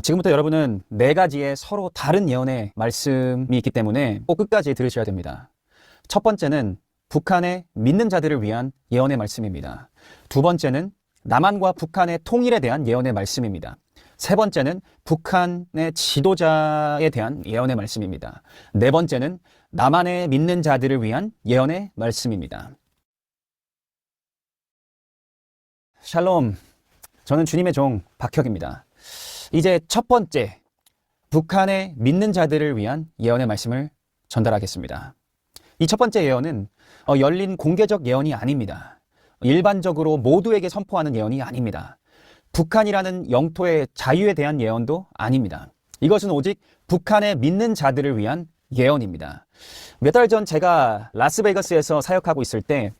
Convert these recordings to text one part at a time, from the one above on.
지금부터 여러분은 네 가지의 서로 다른 예언의 말씀이 있기 때문에 꼭 끝까지 들으셔야 됩니다. 첫 번째는 북한의 믿는 자들을 위한 예언의 말씀입니다. 두 번째는 남한과 북한의 통일에 대한 예언의 말씀입니다. 세 번째는 북한의 지도자에 대한 예언의 말씀입니다. 네 번째는 남한의 믿는 자들을 위한 예언의 말씀입니다. 샬롬, 저는 주님의 종 박혁입니다. 이제 첫 번째, 북한의 믿는 자들을 위한 예언의 말씀을 전달하겠습니다. 이 첫 번째 예언은 열린 공개적 예언이 아닙니다. 일반적으로 모두에게 선포하는 예언이 아닙니다. 북한이라는 영토의 자유에 대한 예언도 아닙니다. 이것은 오직 북한의 믿는 자들을 위한 예언입니다. 몇 달 전 제가 라스베이거스에서 사역하고 있을 때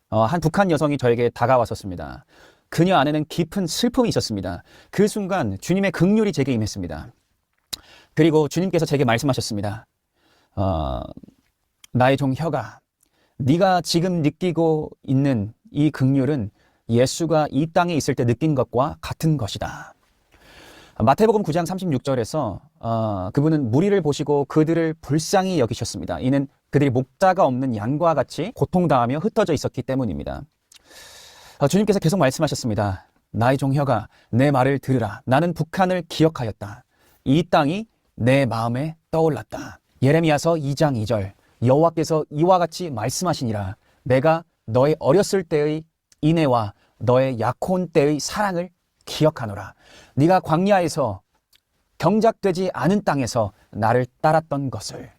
한 북한 여성이 저에게 다가왔었습니다. 그녀 안에는 깊은 슬픔이 있었습니다. 그 순간 주님의 긍휼이 제게 임했습니다. 그리고 주님께서 제게 말씀하셨습니다. 나의 종 혀가, 네가 지금 느끼고 있는 이 긍휼은 예수가 이 땅에 있을 때 느낀 것과 같은 것이다. 마태복음 9장 36절에서 그분은 무리를 보시고 그들을 불쌍히 여기셨습니다. 이는 그들이 목자가 없는 양과 같이 고통당하며 흩어져 있었기 때문입니다. 주님께서 계속 말씀하셨습니다. 나의 종 혀가, 내 말을 들으라. 나는 북한을 기억하였다. 이 땅이 내 마음에 떠올랐다. 예레미야서 2장 2절, 여호와께서 이와 같이 말씀하시니라. 내가 너의 어렸을 때의 인애와 너의 약혼 때의 사랑을 기억하노라. 네가 광야에서 경작되지 않은 땅에서 나를 따랐던 것을.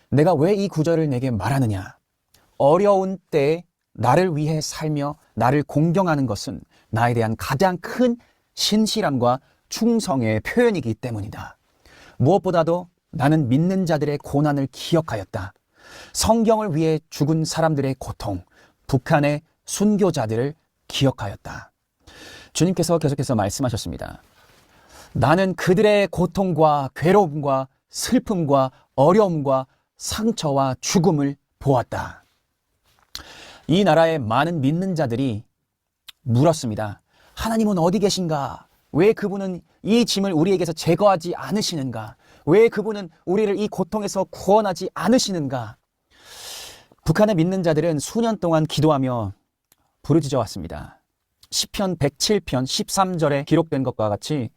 내가 왜 이 구절을 내게 말하느냐? 어려운 때에 나를 위해 살며 나를 공경하는 것은 나에 대한 가장 큰 신실함과 충성의 표현이기 때문이다. 무엇보다도 나는 믿는 자들의 고난을 기억하였다. 성경을 위해 죽은 사람들의 고통, 북한의 순교자들을 기억하였다. 주님께서 계속해서 말씀하셨습니다. 나는 그들의 고통과 괴로움과 슬픔과 어려움과 상처와 죽음을 보았다. 이 나라의 많은 믿는 자들이 물었습니다. 하나님은 어디 계신가? 왜 그분은 이 짐을 우리에게서 제거하지 않으시는가? 왜 그분은 우리를 이 고통에서 구원하지 않으시는가? 북한의 믿는 자들은 수년 동안 기도하며 부르짖어 왔습니다. 시편 107편 13절에 기록된 것과 같이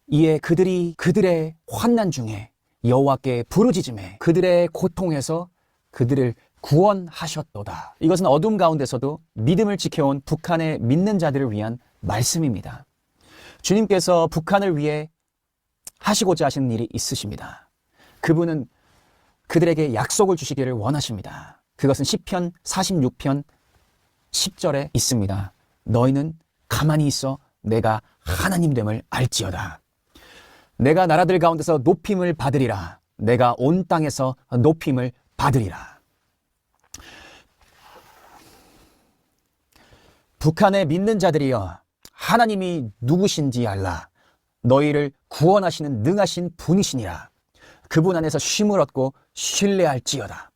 이에 그들이 그들의 환난 중에 여호와께 부르짖음에 그들의 고통에서 그들을 구원하셨도다. 이것은 어둠 가운데서도 믿음을 지켜온 북한의 믿는 자들을 위한 말씀입니다. 주님께서 북한을 위해 하시고자 하시는 일이 있으십니다. 그분은 그들에게 약속을 주시기를 원하십니다. 그것은 시편 46편 10절에 있습니다. 너희는 가만히 있어 내가 하나님됨을 알지어다. 내가 나라들 가운데서 높임을 받으리라. 내가 온 땅에서 높임을 받으리라. 북한의 믿는 자들이여, 하나님이 누구신지 알라. 너희를 구원하시는 능하신 분이시니라. 그분 안에서 쉼을 얻고 신뢰할지어다.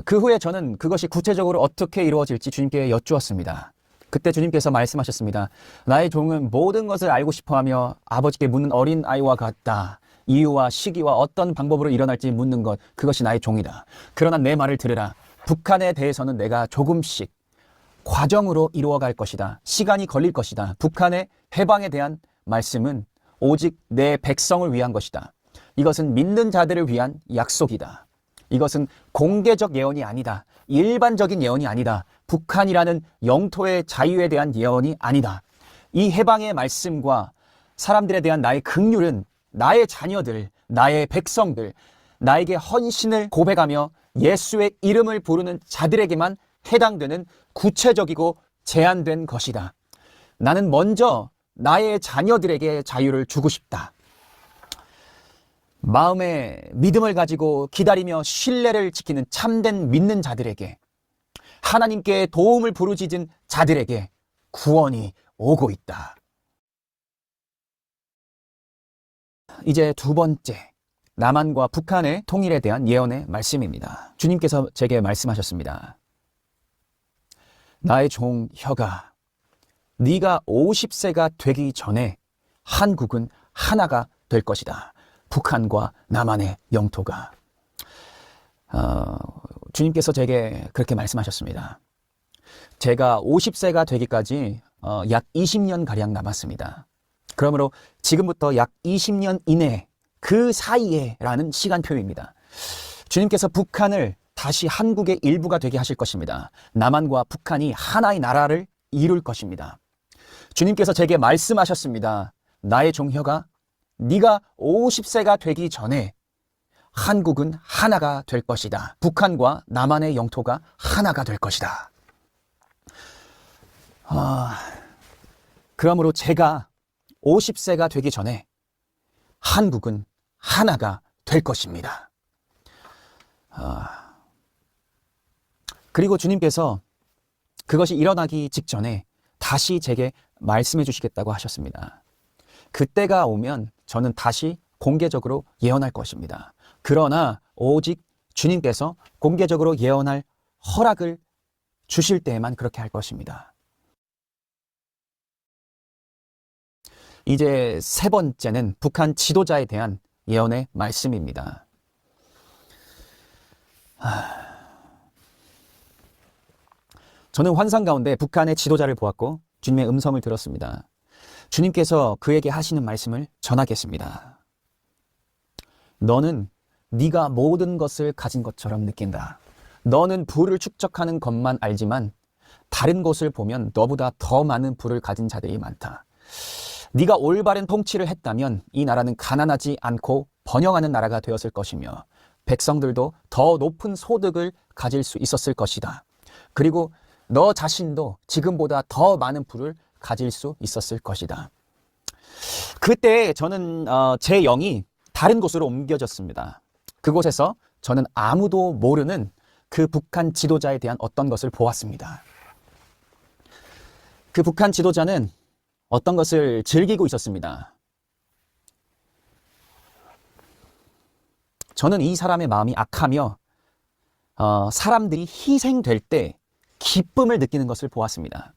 그 후에 저는 그것이 구체적으로 어떻게 이루어질지 주님께 여쭈었습니다. 그때 주님께서 말씀하셨습니다. 나의 종은 모든 것을 알고 싶어하며 아버지께 묻는 어린 아이와 같다. 이유와 시기와 어떤 방법으로 일어날지 묻는 것, 그것이 나의 종이다. 그러나 내 말을 들으라. 북한에 대해서는 내가 조금씩 과정으로 이루어갈 것이다. 시간이 걸릴 것이다. 북한의 해방에 대한 말씀은 오직 내 백성을 위한 것이다. 이것은 믿는 자들을 위한 약속이다. 이것은 공개적 예언이 아니다. 일반적인 예언이 아니다. 북한이라는 영토의 자유에 대한 예언이 아니다. 이 해방의 말씀과 사람들에 대한 나의 긍휼은 나의 자녀들, 나의 백성들, 나에게 헌신을 고백하며 예수의 이름을 부르는 자들에게만 해당되는 구체적이고 제한된 것이다. 나는 먼저 나의 자녀들에게 자유를 주고 싶다. 마음에 믿음을 가지고 기다리며 신뢰를 지키는 참된 믿는 자들에게, 하나님께 도움을 부르짖은 자들에게 구원이 오고 있다. 이제 두 번째, 남한과 북한의 통일에 대한 예언의 말씀입니다. 주님께서 제게 말씀하셨습니다. 나의 종 혀가 네가 50세가 되기 전에 한국은 하나가 될 것이다. 북한과 남한의 영토가. 주님께서 제게 그렇게 말씀하셨습니다. 제가 50세가 되기까지 약 20년가량 남았습니다. 그러므로 지금부터 약 20년 이내 그 사이에라는 시간표입니다. 주님께서 북한을 다시 한국의 일부가 되게 하실 것입니다. 남한과 북한이 하나의 나라를 이룰 것입니다. 주님께서 제게 말씀하셨습니다. 나의 종혀가 네가 50세가 되기 전에 한국은 하나가 될 것이다. 북한과 남한의 영토가 하나가 될 것이다. 그러므로 제가 50세가 되기 전에 한국은 하나가 될 것입니다. 그리고 주님께서 그것이 일어나기 직전에 다시 제게 말씀해 주시겠다고 하셨습니다. 그때가 오면 저는 다시 공개적으로 예언할 것입니다. 그러나 오직 주님께서 공개적으로 예언할 허락을 주실 때에만 그렇게 할 것입니다. 이제 세 번째는 북한 지도자에 대한 예언의 말씀입니다. 저는 환상 가운데 북한의 지도자를 보았고 주님의 음성을 들었습니다. 주님께서 그에게 하시는 말씀을 전하겠습니다. 너는 네가 모든 것을 가진 것처럼 느낀다. 너는 부를 축적하는 것만 알지만 다른 곳을 보면 너보다 더 많은 부를 가진 자들이 많다. 네가 올바른 통치를 했다면 이 나라는 가난하지 않고 번영하는 나라가 되었을 것이며 백성들도 더 높은 소득을 가질 수 있었을 것이다. 그리고 너 자신도 지금보다 더 많은 부를 가질 수 있었을 것이다. 그때 저는 제 영이 다른 곳으로 옮겨졌습니다. 그곳에서 저는 아무도 모르는 그 북한 지도자에 대한 어떤 것을 보았습니다. 그 북한 지도자는 어떤 것을 즐기고 있었습니다. 저는 이 사람의 마음이 악하며 사람들이 희생될 때 기쁨을 느끼는 것을 보았습니다.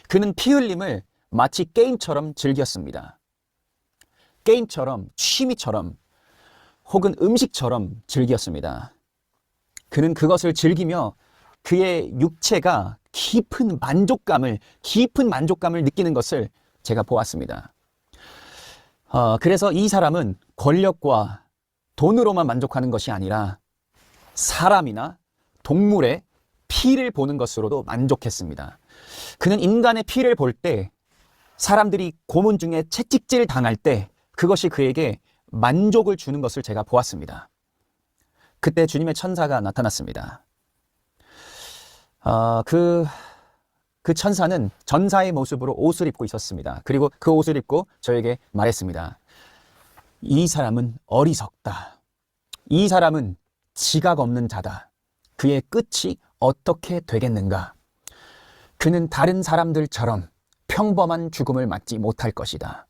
그는 피 흘림을 마치 게임처럼 즐겼습니다. 게임처럼, 취미처럼, 혹은 음식처럼 즐겼습니다. 그는 그것을 즐기며 그의 육체가 깊은 만족감을 느끼는 것을 제가 보았습니다. 그래서 이 사람은 권력과 돈으로만 만족하는 것이 아니라 사람이나 동물의 피를 보는 것으로도 만족했습니다. 그는 인간의 피를 볼 때 사람들이 고문 중에 채찍질 당할 때 그것이 그에게 만족을 주는 것을 제가 보았습니다. 그때 주님의 천사가 나타났습니다. 그 천사는 전사의 모습으로 옷을 입고 있었습니다. 그리고 그 옷을 입고 저에게 말했습니다. 이 사람은 어리석다. 이 사람은 지각 없는 자다. 그의 끝이 어떻게 되겠는가? 그는 다른 사람들처럼 평범한 죽음을 맞지 못할 것이다.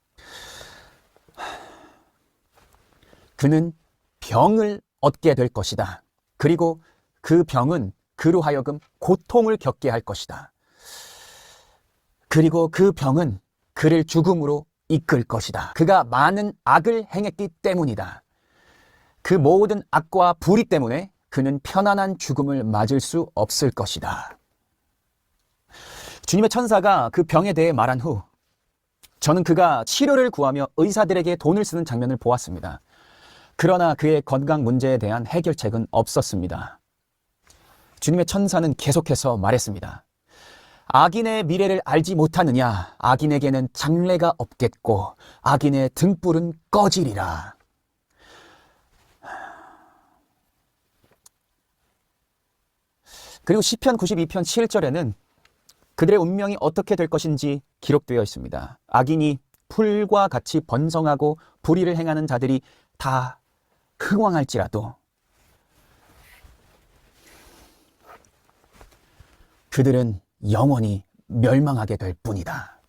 그는 병을 얻게 될 것이다. 그리고 그 병은 그로 하여금 고통을 겪게 할 것이다. 그리고 그 병은 그를 죽음으로 이끌 것이다. 그가 많은 악을 행했기 때문이다. 그 모든 악과 불의 때문에 그는 편안한 죽음을 맞을 수 없을 것이다. 주님의 천사가 그 병에 대해 말한 후 저는 그가 치료를 구하며 의사들에게 돈을 쓰는 장면을 보았습니다. 그러나 그의 건강 문제에 대한 해결책은 없었습니다. 주님의 천사는 계속해서 말했습니다. 악인의 미래를 알지 못하느냐? 악인에게는 장래가 없겠고 악인의 등불은 꺼지리라. 그리고 시편 92편 7절에는 그들의 운명이 어떻게 될 것인지 기록되어 있습니다. 악인이 풀과 같이 번성하고 불의를 행하는 자들이 다 흥왕할지라도 그들은 영원히 멸망하게 될 뿐이다.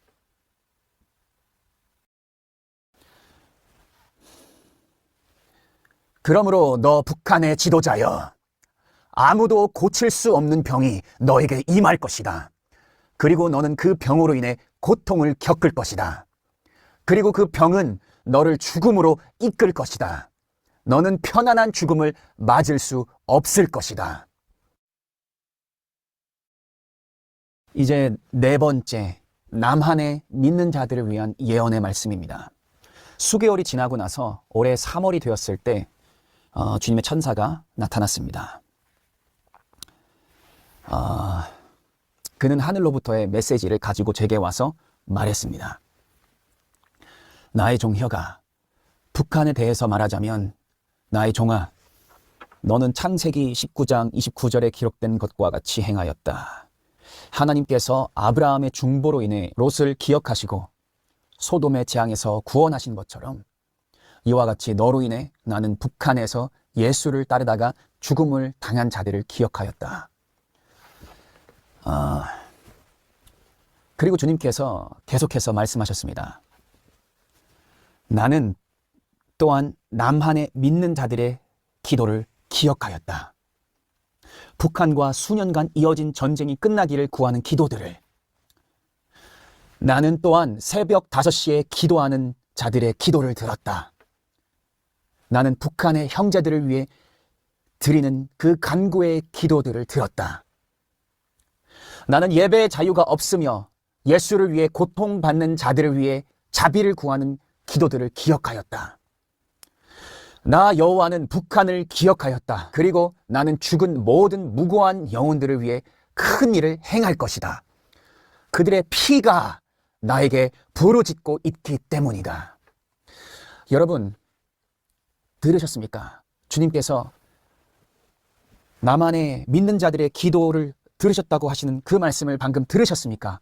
그러므로 너 북한의 지도자여, 아무도 고칠 수 없는 병이 너에게 임할 것이다. 그리고 너는 그 병으로 인해 고통을 겪을 것이다. 그리고 그 병은 너를 죽음으로 이끌 것이다. 너는 편안한 죽음을 맞을 수 없을 것이다. 이제 네 번째, 남한의 믿는 자들을 위한 예언의 말씀입니다. 수개월이 지나고 나서 올해 3월이 되었을 때 주님의 천사가 나타났습니다. 그는 하늘로부터의 메시지를 가지고 제게 와서 말했습니다. 나의 종 혀가, 북한에 대해서 말하자면 나의 종아, 너는 창세기 19장 29절에 기록된 것과 같이 행하였다. 하나님께서 아브라함의 중보로 인해 롯을 기억하시고 소돔의 재앙에서 구원하신 것처럼 이와 같이 너로 인해 나는 북한에서 예수를 따르다가 죽음을 당한 자들을 기억하였다. 그리고 주님께서 계속해서 말씀하셨습니다. 나는 또한 남한의 믿는 자들의 기도를 기억하였다. 북한과 수년간 이어진 전쟁이 끝나기를 구하는 기도들을, 나는 또한 새벽 5시에 기도하는 자들의 기도를 들었다. 나는 북한의 형제들을 위해 드리는 그 간구의 기도들을 들었다. 나는 예배의 자유가 없으며 예수를 위해 고통받는 자들을 위해 자비를 구하는 기도들을 기억하였다. 나 여호와는 북한을 기억하였다. 그리고 나는 죽은 모든 무고한 영혼들을 위해 큰 일을 행할 것이다. 그들의 피가 나에게 부르짖고 있기 때문이다. 여러분, 들으셨습니까? 주님께서 남한의 믿는 자들의 기도를 들으셨다고 하시는 그 말씀을 방금 들으셨습니까?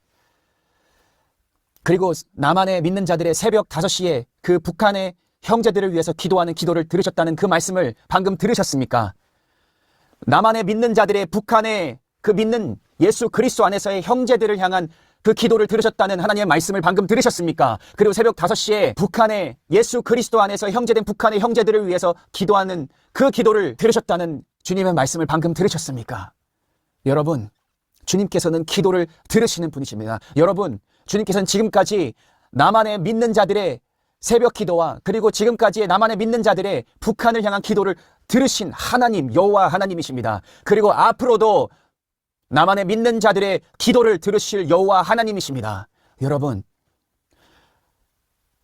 그리고 남한의 믿는 자들의 새벽 5시에 그 북한의 형제들을 위해서 기도하는 기도를 들으셨다는 그 말씀을 방금 들으셨습니까? 남한의 믿는 자들의 북한의 그 믿는 예수 그리스도 안에서의 형제들을 향한 그 기도를 들으셨다는 하나님의 말씀을 방금 들으셨습니까? 그리고 새벽 5시에 북한의 예수 그리스도 안에서 형제된 북한의 형제들을 위해서 기도하는 그 기도를 들으셨다는 주님의 말씀을 방금 들으셨습니까? 여러분, 주님께서는 기도를 들으시는 분이십니다. 여러분, 주님께서는 지금까지 남한의 믿는 자들의 새벽 기도와 그리고 지금까지의 남한의 믿는 자들의 북한을 향한 기도를 들으신 하나님, 여호와 하나님이십니다. 그리고 앞으로도 남한의 믿는 자들의 기도를 들으실 여호와 하나님이십니다. 여러분,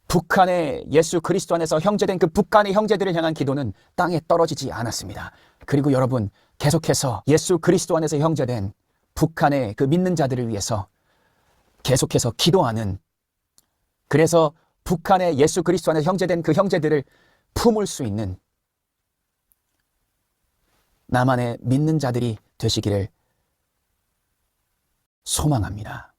북한의 예수 그리스도 안에서 형제된 그 북한의 형제들을 향한 기도는 땅에 떨어지지 않았습니다. 그리고 여러분, 계속해서 예수 그리스도 안에서 형제된 북한의 그 믿는 자들을 위해서 계속해서 기도하는, 그래서 북한의 예수 그리스도 안에서 형제된 그 형제들을 품을 수 있는 남한의 믿는 자들이 되시기를 소망합니다.